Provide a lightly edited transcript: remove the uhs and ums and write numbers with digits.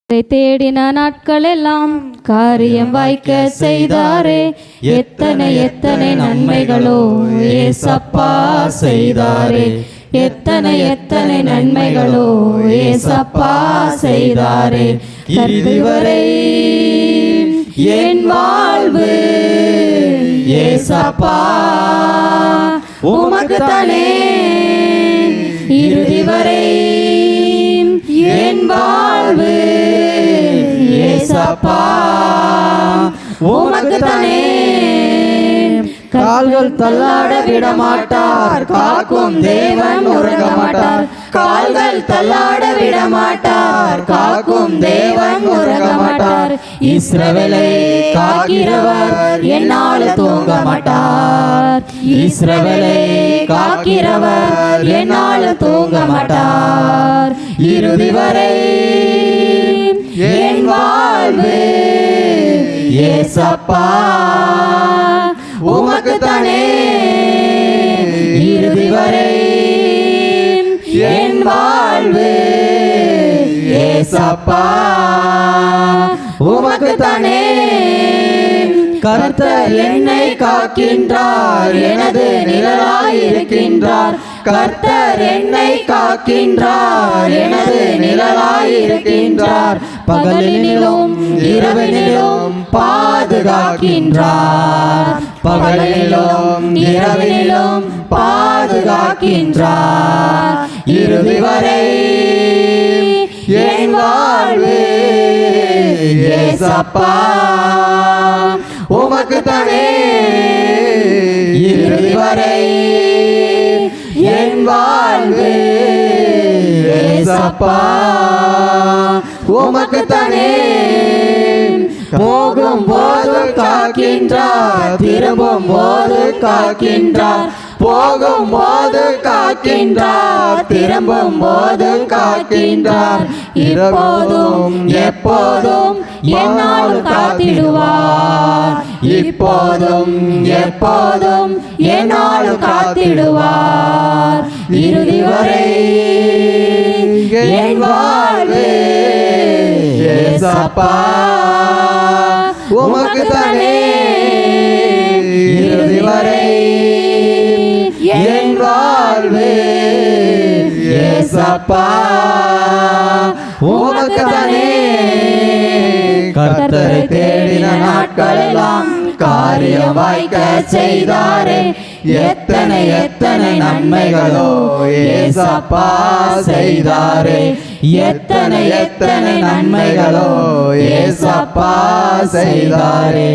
தேடின நாட்களெல்லாம் காரியம் வாய்க்க செய்தாரே. எத்தனை எத்தனை நன்மைகளோ ஏசப்பா செய்தாரே. எத்தனை எத்தனை நன்மைகளோ ஏசப்பா செய்தாரே. இதுவரை என் வாழ்வு ஏசப்பா உமக்குத்தானே. இறுதி வரை என் வாழ்வு ஏசப்பா உமக்குத்தானே. கால்கள் தள்ளாட விட மாட்டார், காக்கும் தேவன் உறங்க மாட்டார். கால்கள் தள்ளாட விட மாட்டார், காக்கும் தேவன் உறங்க மாட்டார். இஸ்ரவேலை காக்கிறவர் என்னால் தூங்க மாட்டார். இஸ்ரவேலை காக்கிறவர் என்னால் தூங்க மாட்டார். இறுதி வரை என் வாழ்வு ஏசப்பா உமக்குத்தானே. இறுதி வரை என் வாழ்வு ஏசப்பா உமக்குத்தானே. கர்த்தர் என்னை காக்கின்றார், எனது நிழலாய் இருக்கின்றார். கர்த்தர் என்னை காக்கின்றார், எனது நிழலாய் இருக்கின்றார். பகலினிலும் இரவினிலும் பாதுகாக்கின்றார். பகலிலும் இரவினிலும் பாதுகாக்கின்றார். இறுதி வரை என் வாழ்வு ஏசப்பா உமக்குத்தானே. இறுதி வரை என் வாழ்வு ஏசப்பா உமக்குத்தானே. போகும் போது காக்கின்றார், திரும்பும் போது காக்கின்றார். போகும் போது காக்கின்றார், திரும்பும் போது காக்கின்றார். இப்போதும் எப்போதும் என்னால் காத்திடுவார். இப்போதும் எப்போதும் என்னால் காத்திடுவார். இறுதி வரை என் வாழ்வு ஏசப்பா உமக்குத்தானே. இறுதி வரை என் வாழ்வு ஏசப்பா உமக்குத்தானே. கர்த்தரை தேடின நாட்களெல்லாம் காரியம் வாய்க்க செய்தாரே. எத்தனை எத்தனை நன்மைகளோ ஏசப்பா செய்தாரே. எத்தனை எத்தனை நன்மைகளோ ஏசப்பா செய்தாரே.